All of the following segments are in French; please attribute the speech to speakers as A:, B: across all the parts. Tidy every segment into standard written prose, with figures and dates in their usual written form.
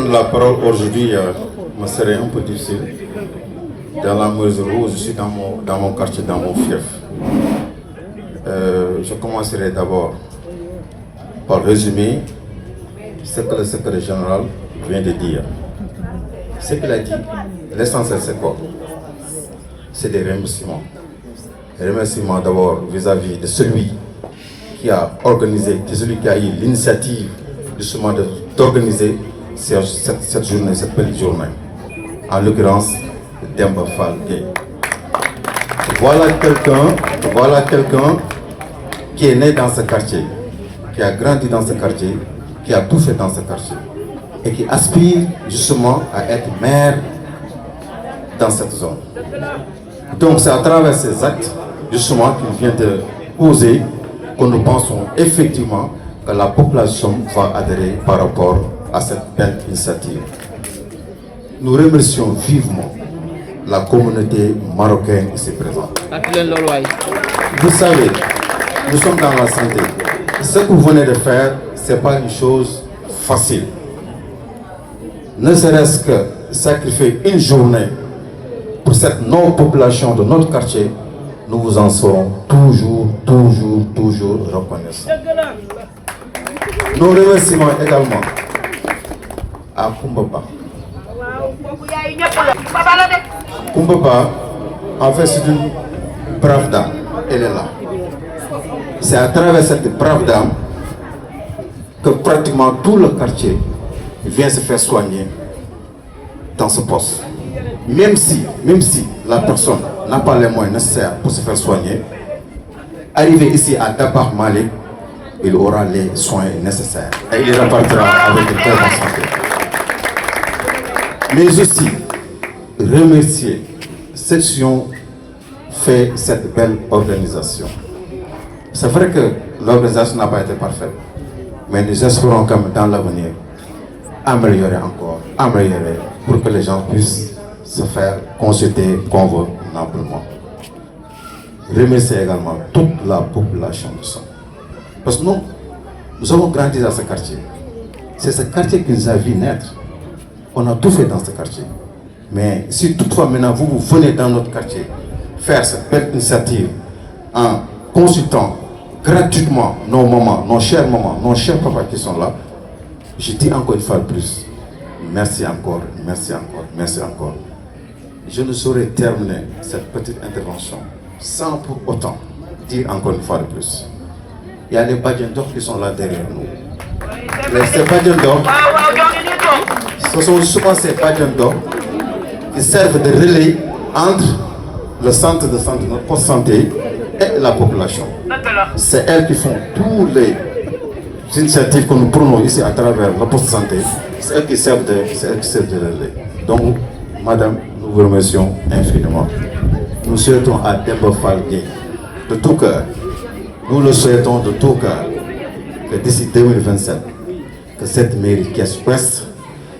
A: prendre la parole aujourd'hui me serait un peu difficile, dans la mesure où je suis dans mon quartier, dans mon fief. Je commencerai d'abord par résumer ce que le secrétaire général vient de dire. Ce qu'il a dit, l'essentiel c'est quoi? C'est des remerciements. Des remerciements d'abord vis-à-vis de celui qui a organisé, de celui qui a eu l'initiative justement d'organiser cette journée, cette belle journée. En l'occurrence, Demba Fall Gueye. Voilà quelqu'un qui est né dans ce quartier, qui a grandi dans ce quartier, qui a tout fait dans ce quartier et qui aspire justement à être maire dans cette zone. Donc c'est à travers ces actes justement qu'il vient de poser que nous pensons effectivement que la population va adhérer par rapport à cette belle initiative. Nous remercions vivement la communauté marocaine ici présente. Vous savez, nous sommes dans la santé. Ce que vous venez de faire, ce n'est pas une chose facile. Ne serait-ce que sacrifier une journée pour cette non-population de notre quartier, nous vous en serons toujours reconnaissants. Nos remerciements également à Kumbaba. Kumbaba, en fait, c'est une brave dame. Elle est là. C'est à travers cette brave dame que pratiquement tout le quartier vient se faire soigner dans ce poste. Même si la personne n'a pas les moyens nécessaires pour se faire soigner, arrivé ici à Dabakh Malik, il aura les soins nécessaires et il repartira avec une très bonne santé. Mais aussi remercier ceux qui ont fait cette belle organisation. C'est vrai que l'organisation n'a pas été parfaite, mais nous espérons quand même dans l'avenir améliorer pour que les gens puissent se faire consulter convenablement. Remercier également toute la population de ça. Parce que nous avons grandi dans ce quartier. C'est ce quartier qui nous a vu naître. On a tout fait dans ce quartier. Mais si toutefois maintenant vous venez dans notre quartier faire cette belle initiative en consultant gratuitement nos mamans, nos chers papas qui sont là, je dis encore une fois de plus, merci encore. Je ne saurais terminer cette petite intervention sans pour autant dire encore une fois de plus. Il y a les Badjandor qui sont là derrière nous. Ces Badjandor, ce sont souvent ces Badjandor qui servent de relais entre le centre de santé, notre poste de santé et la population. C'est elles qui font toutes les initiatives que nous prenons ici à travers le poste de santé. C'est elles qui servent de relais. Donc, madame, nous vous remercions infiniment. Nous souhaitons à Demba Fall Gueye de tout cœur, nous le souhaitons de tout cœur, que d'ici 2027, que cette mairie Thiès-Ouest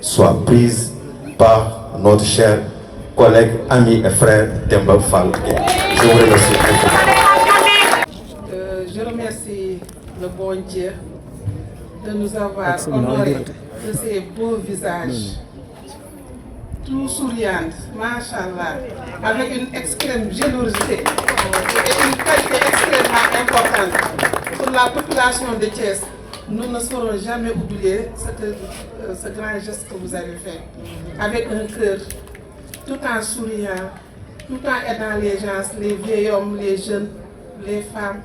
A: soit prise par notre cher collègue, ami et frère Demba Fall Gueye. Je vous remercie infiniment.
B: Je remercie le bon Dieu de nous avoir honorés de ces beaux visages, tout souriants, machallah, avec une extrême générosité et une qualité extrêmement importante pour la population de Thiès. Nous ne saurons jamais oublier ce grand geste que vous avez fait, avec un cœur, tout en souriant, tout en aidant les gens, les vieils hommes, les jeunes, les femmes.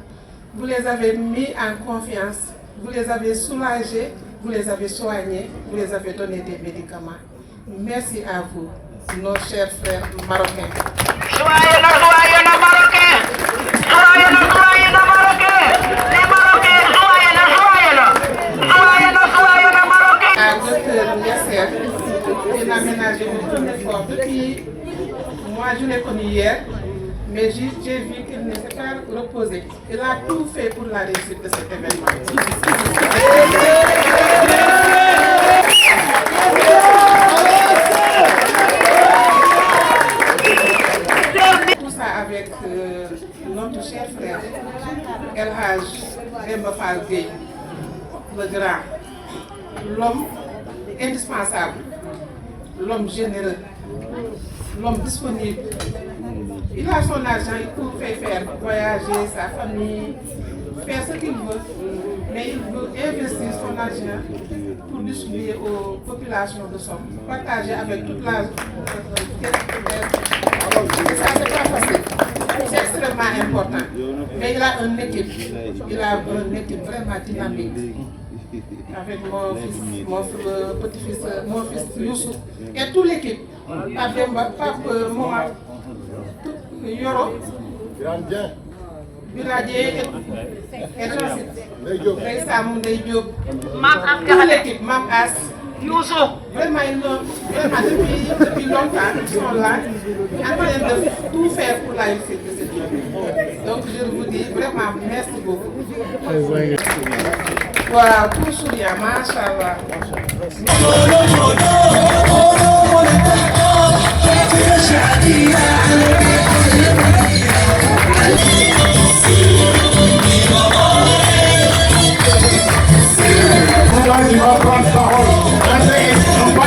B: Vous les avez mis en confiance, vous les avez soulagés, vous les avez soignés, vous les avez donné des médicaments. Merci à vous, nos chers frères marocains.
C: Joyeux Marocains! Joyeux Marocains! Les Marocains, joyeux Marocains!
B: À Dr Yasser, il a aménagé une uniforme depuis. Moi, je l'ai connu hier, mais j'ai vu qu'il ne s'est pas reposé. Il a tout fait pour la réussite de cet événement. Tout ça avec notre cher frère, El Hadj Demba Fall Gueye, le grand, l'homme indispensable, l'homme généreux, l'homme disponible. Il a son argent, il peut faire voyager sa famille, faire ce qu'il veut, mais il veut investir son argent pour distribuer aux populations de Somme, partager avec toute la... Et ça, c'est pas facile. C'est extrêmement important. Mais il a une équipe. Il a une équipe vraiment dynamique. Avec mon petit-fils, mon fils Youssou et toute l'équipe. Pape Demba, Pape Momar, Yoro, Biradie et Joseph. Sam Ndeye Diop. Toute l'équipe, Mam As. Youssou. Vraiment, depuis longtemps, ils sont là, en train de tout faire pour la réussite de cette journée. Donc, je vous dis vraiment merci beaucoup. Voilà, tout souriant, machallah.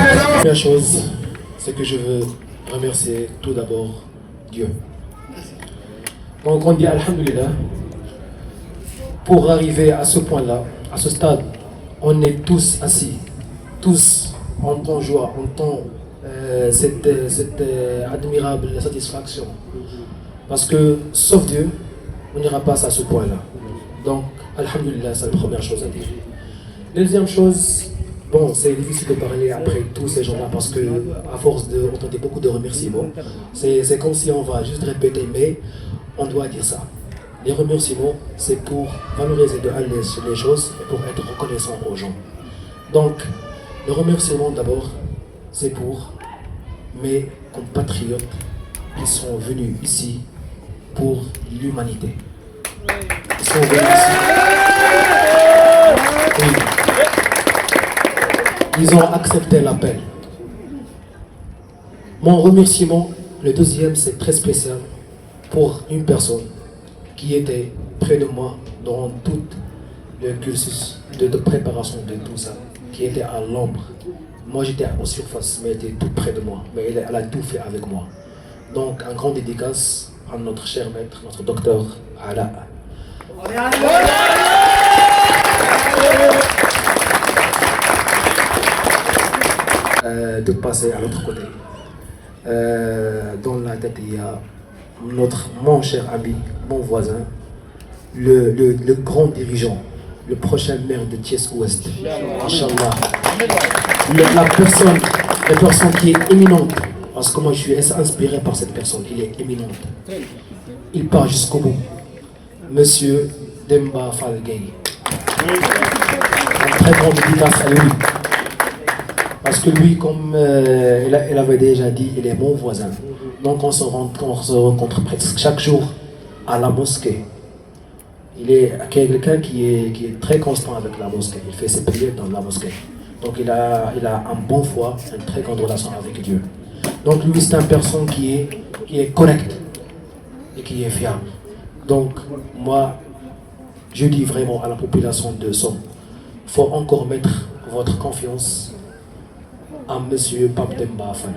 D: La première chose, c'est que je veux remercier tout d'abord Dieu. Donc on dit Alhamdulillah, pour arriver à ce point-là, à ce stade, on est tous assis, tous en temps joie, en temps cette admirable satisfaction. Parce que, sauf Dieu, on n'ira pas à ce point-là. Donc, Alhamdulillah, c'est la première chose à dire. Deuxième chose, bon, c'est difficile de parler après tous ces gens-là parce que, à force d'entendre beaucoup de remerciements, c'est comme si on va juste répéter, mais on doit dire ça. Les remerciements, c'est pour valoriser les choses et pour être reconnaissant aux gens. Donc, le remerciement d'abord, c'est pour mes compatriotes qui sont venus ici pour l'humanité. Ils sont venus ici. Oui. Ils ont accepté l'appel. Mon remerciement, le deuxième, c'est très spécial pour une personne qui était près de moi dans tout le cursus de préparation de tout ça, qui était à l'ombre. Moi j'étais en surface, mais elle était tout près de moi, mais elle a tout fait avec moi. Donc un grand dédicace à notre cher maître, notre docteur Ala. De passer à l'autre côté. Dans la tête, il y a mon cher ami, mon voisin, le grand dirigeant, le prochain maire de Thiès-Ouest. Inch'Allah. La personne qui est éminente, parce que moi je suis inspiré par cette personne, il est éminente. Il part jusqu'au bout. Monsieur Demba Fall Gueye. Un très grand dédicace à lui. Parce que lui, comme elle avait déjà dit, il est mon voisin. Donc on se rencontre presque chaque jour à la mosquée. Il est quelqu'un qui est très constant avec la mosquée. Il fait ses prières dans la mosquée. Donc il a un bon foi, une très grande relation avec Dieu. Donc lui, c'est une personne qui est correcte et qui est fiable. Donc moi, je dis vraiment à la population de Somme, il faut encore mettre votre confiance à Monsieur Pape Demba Fall.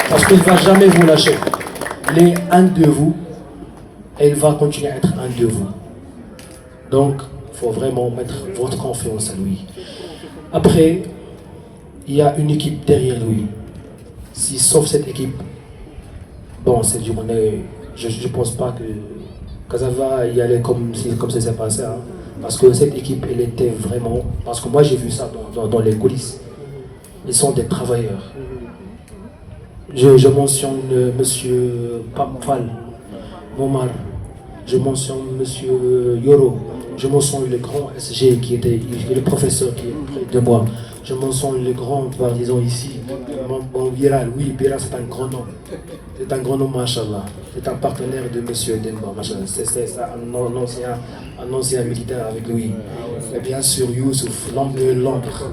D: Parce qu'il ne va jamais vous lâcher. Il est un de vous et il va continuer à être un de vous. Donc, il faut vraiment mettre votre confiance à lui. Après, il y a une équipe derrière lui. Si sauf cette équipe, bon, cette journée, je ne pense pas que ça va y aller comme ça s'est passé. Hein. Parce que cette équipe, elle était vraiment... Parce que moi, j'ai vu ça dans les coulisses. Ils sont des travailleurs. Je mentionne Monsieur Pape Fall, Momar. Je mentionne Monsieur Yoro. Je mentionne le grand SG qui était le professeur qui est près de moi. Je mentionne le grand, disons ici, mon Biral. Oui, Biral, c'est un grand nom. C'est un grand nom, machallah. C'est un partenaire de Monsieur Demba, machallah. C'est un ancien militaire avec lui. Et bien sûr, Youssouf, l'homme de l'ombre.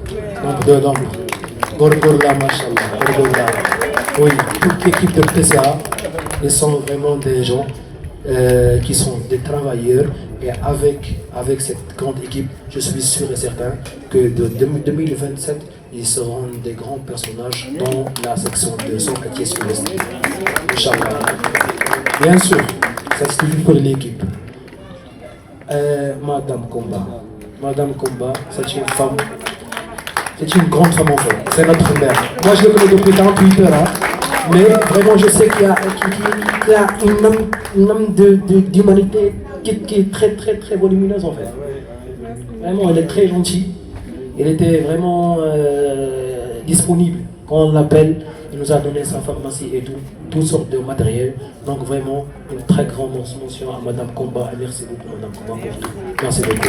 D: Gorgorla, machallah. Gorgorla. Oui, toute l'équipe de PCA, ils sont vraiment des gens qui sont des travailleurs Et avec cette grande équipe, je suis sûr et certain que de 2027, ils seront des grands personnages dans la section de son quartier sud-est. Inch'Allah. Bien sûr, ça c'est toujours pour l'équipe. Madame Komba, c'est une femme, c'est une grande femme en fait, c'est notre mère. Moi je le connais depuis 48 heures, hein, mais vraiment je sais qu'il y a une âme d'humanité qui est très très très volumineuse en fait. Vraiment, elle est très gentille, elle était vraiment disponible quand on l'appelle. Il nous a donné sa pharmacie et tout, toutes sortes de matériel. Donc vraiment, une très grande mention à Madame Komba. Et merci beaucoup Madame Komba pour tout. Merci beaucoup.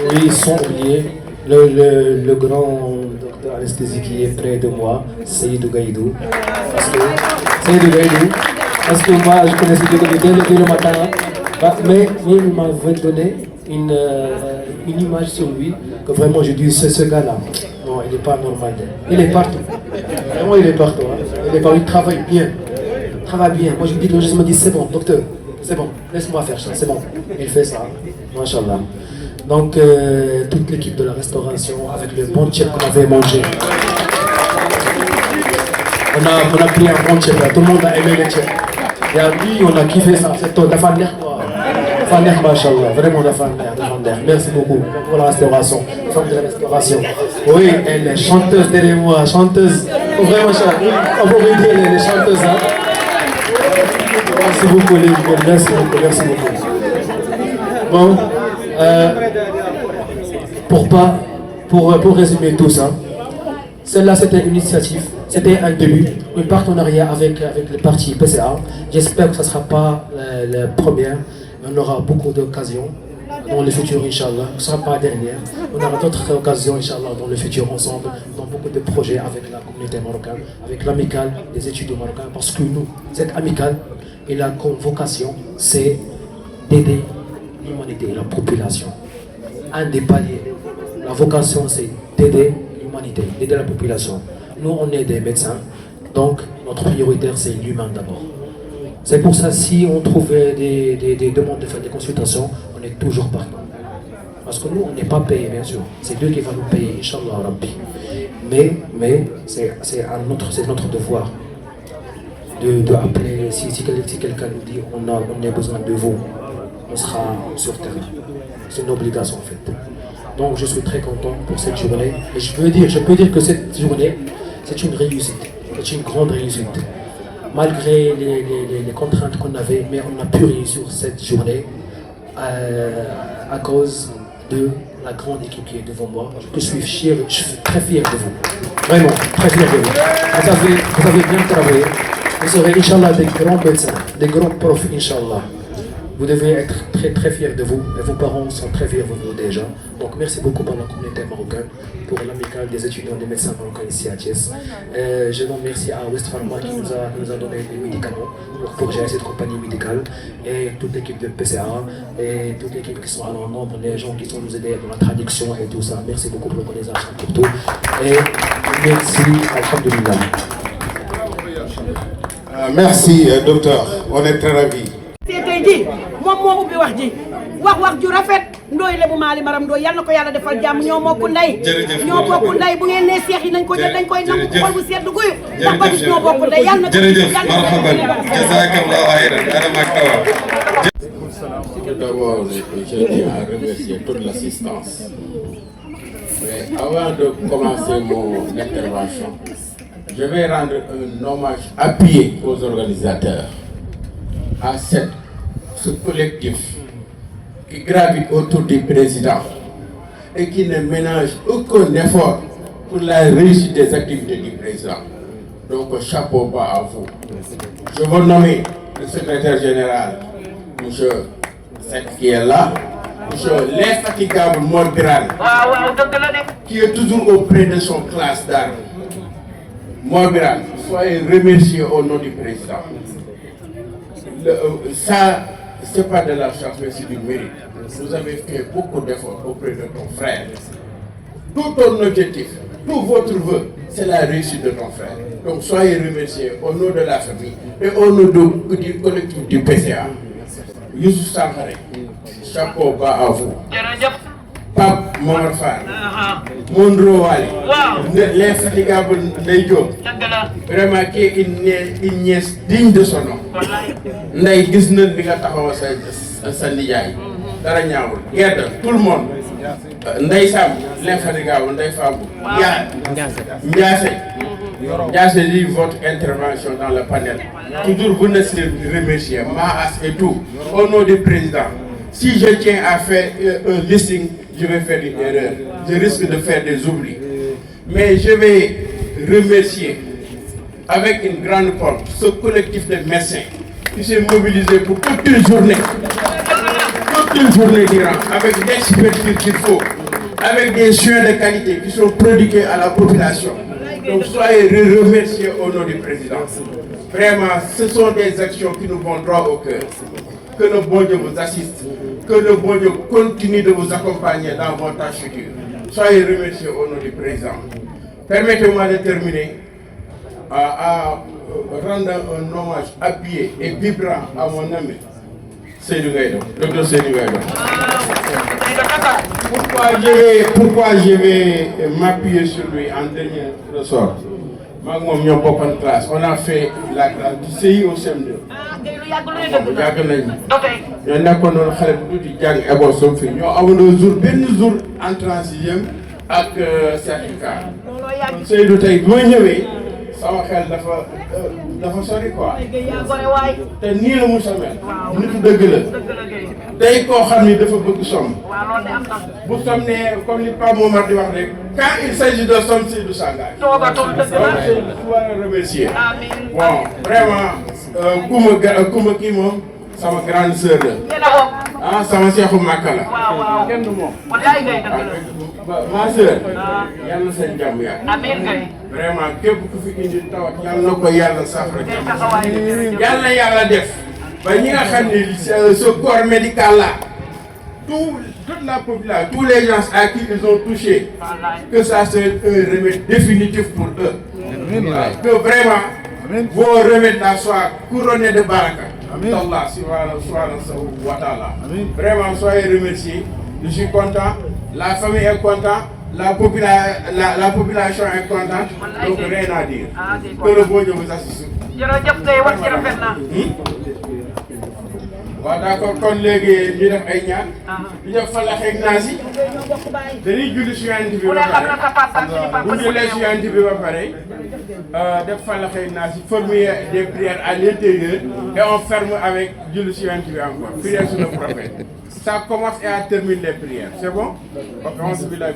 D: Oui, sans oublier le grand docteur anesthésie qui est près de moi, Seydou Gaïdou. Parce que moi, je connais Seydou Gaïdou dès le matin. Mais il m'avait donné une image sur lui, que vraiment j'ai dit, ce gars-là. Non, il n'est pas normal. Il est partout. Vraiment, il est partout. Hein. Il travaille bien. Moi, je lui dis, je me dis, c'est bon, docteur. C'est bon, laisse-moi faire ça. C'est bon. Il fait ça. Machallah. Donc, toute l'équipe de la restauration, avec le bon chef qu'on avait mangé. On a pris un bon chef là. Tout le monde a aimé le chef. Et puis, on a kiffé ça. C'est toi, t'as fait l'air quoi. Machallah, vraiment la femme d'air. Merci beaucoup pour la restauration, la femme de la restauration. Oui, elle est chanteuse derrière moi, chanteuse. Vraiment, on pourrait dire elle est chanteuse. Hein? Merci beaucoup les gars, merci beaucoup. Bon, pour résumer tout ça, celle-là c'était une initiative, c'était un début, un partenariat avec le parti PCA. J'espère que ça ne sera pas la première. On aura beaucoup d'occasions dans le futur, Inch'Allah. Ce ne sera pas la dernière. On aura d'autres occasions, Inch'Allah, dans le futur ensemble, dans beaucoup de projets avec la communauté marocaine, avec l'amicale des étudiants marocains. Parce que nous, cette amicale, et la vocation, c'est d'aider l'humanité, la population. Un des paliers. La vocation, c'est d'aider l'humanité, d'aider la population. Nous, on est des médecins, donc notre prioritaire, c'est l'humain d'abord. C'est pour ça, si on trouvait des demandes de faire des consultations, on est toujours partant. Parce que nous, on n'est pas payé, bien sûr. C'est Dieu qui va nous payer, Inch'Allah Rabbi. Mais c'est notre devoir d'appeler, si quelqu'un nous dit on a besoin de vous, on sera sur terrain. C'est une obligation en fait. Donc je suis très content pour cette journée. Et je peux dire que cette journée, c'est une réussite. C'est une grande réussite. Malgré les contraintes qu'on avait, mais on a pu réussir cette journée à cause de la grande équipe qui est devant moi. Je suis très fier de vous. Vraiment, très fier de vous. Vous avez bien travaillé. Vous serez, Inch'Allah, des grands médecins, des grands profs, Inch'Allah. Vous devez être très très fiers de vous, et vos parents sont très fiers de vous déjà. Donc merci beaucoup pour la communauté marocaine, pour l'amicale des étudiants des médecins marocains ici à Thiès. Je vous remercie à West Pharma qui nous a donné des médicaments pour gérer cette compagnie médicale, et toute l'équipe de PCA, et toute l'équipe qui sont à leur nombre, les gens qui sont nous aider dans la traduction et tout ça. Merci beaucoup pour l'organisation, pour tout. Et merci, alhamdulillah.
E: Merci, docteur. On est très ravis.
F: tey jii moom moo ubbi wax ji wax ju rafet ndooy lebu maali maram ndooy yal na ko yàlla defal jàmm ñoo bokk ndey ñoo bokk ndey bu ngeen nee seex yi nañ ko jël dañ koy nangu xol bu sedd guyu ndax ba gis ñoo bokk ndey yal na ko
E: marhaban jazakallahu khairan ana maktawa. Tout d'abord, je tiens à remercier toute l'assistance. Mais avant de commencer mon intervention, je vais rendre un hommage appuyé aux organisateurs, à ce collectif qui gravite autour du président et qui ne ménage aucun effort pour la réussite des activités du président. Donc chapeau bas à vous. Je veux nommer le secrétaire général, M. Seck qui est là, M. l'infatigable Mor Birane, qui est toujours auprès de son classe d'armes. Mor Birane, soyez remerciés au nom du président. Ça, ce n'est pas de la chance, mais c'est du mérite. Vous avez fait beaucoup d'efforts auprès de ton frère. Tout ton objectif, tout votre vœu, c'est la réussite de ton frère. Donc soyez remerciés au nom de la famille et au nom du collectif du PCA. Youssou Sankhare chapeau bas à vous.
C: jërëjëf.
E: Pape Momar Fall. Mondro Wali.
C: waaw.
E: L'infatigable Ndeye Diop.
C: dëgg la.
E: Vraiment qui est une nièce digne de son nom.
C: wallaay.
E: Ndeye gis na li nga taxaw sa nijaay. dara ñaawul. Gerte tout le monde. Ndeye Sam l'infatigable Ndeye Fabou. Ndiasse. Ndiasse dit votre intervention dans le panel. Toujours vous ne remercier Maas et tout. Au nom du président. Si je tiens à faire un listing, je vais faire une erreur. Je risque de faire des oublis. Mais je vais remercier avec une grande pompe ce collectif de médecins qui s'est mobilisé pour toute une journée durant, avec l'expertise qu'il faut, avec des soins de qualité qui sont prodigués à la population. Donc soyez remerciés au nom du président. Vraiment, ce sont des actions qui nous vont droit au cœur. Que le bon Dieu vous assiste, que le bon Dieu continue de vous accompagner dans vos tâches futures. Soyez remerciés au nom du président. Permettez-moi de terminer à rendre un hommage appuyé et vibrant à mon ami Seydou Gaïdo, Dr Seydou Gaïdo. Pourquoi je vais m'appuyer sur lui en dernier ressort? Classe. On a fait la classe du CI au CM2. Nous avons un jour entrant en 6e avec certificat. Seydou tay bo ñëwé sama xel dafa sori quoi. Té ni la mu samel. Nitu dëgg la. Day ko xamni dafa bëgg somme. Bu somné comme ni Pa Momar di wax rek, quand il s'agit de somme Seydou s'engage. Je dois remercier. Bon, vraiment kuma ki mom sama grande sœur la. Sama Cheikhou Makka la. Kenn du mom. Ma sœur, yàlla seen jàmm yàgg.
C: amiin kay.
E: Vraiment képp ku fi indi tawat yàlla na ko yàlla saafara jàmm. Yàlla def ba ñi nga xam ne ce corps médical là, toute la population, tous les gens à qui ils ont touché, que ça soit un remède définitif pour eux. Que vraiment vos remèdes là soient couronnés de baraka. Allah subhanahu wa ta'ala. Vraiment soyez remerciés. Je suis content. La famille est contente, la population est contente, donc rien à dire. Que le bon Dieu vous assiste. D'accord, kon léegi ñu def ay ñaan. Ñu def falax ak naas yi. Dañuy julli si Yonent bi ba pare. Bu ñu jullee si Yonent bi ba pare, def falax ak naas yi, former des prières à l'intérieur et on ferme avec julli si Yonent bi encore. Prière sur le prophète. Ça commence et à termine les prières. C'est bon? Ok, on se dit la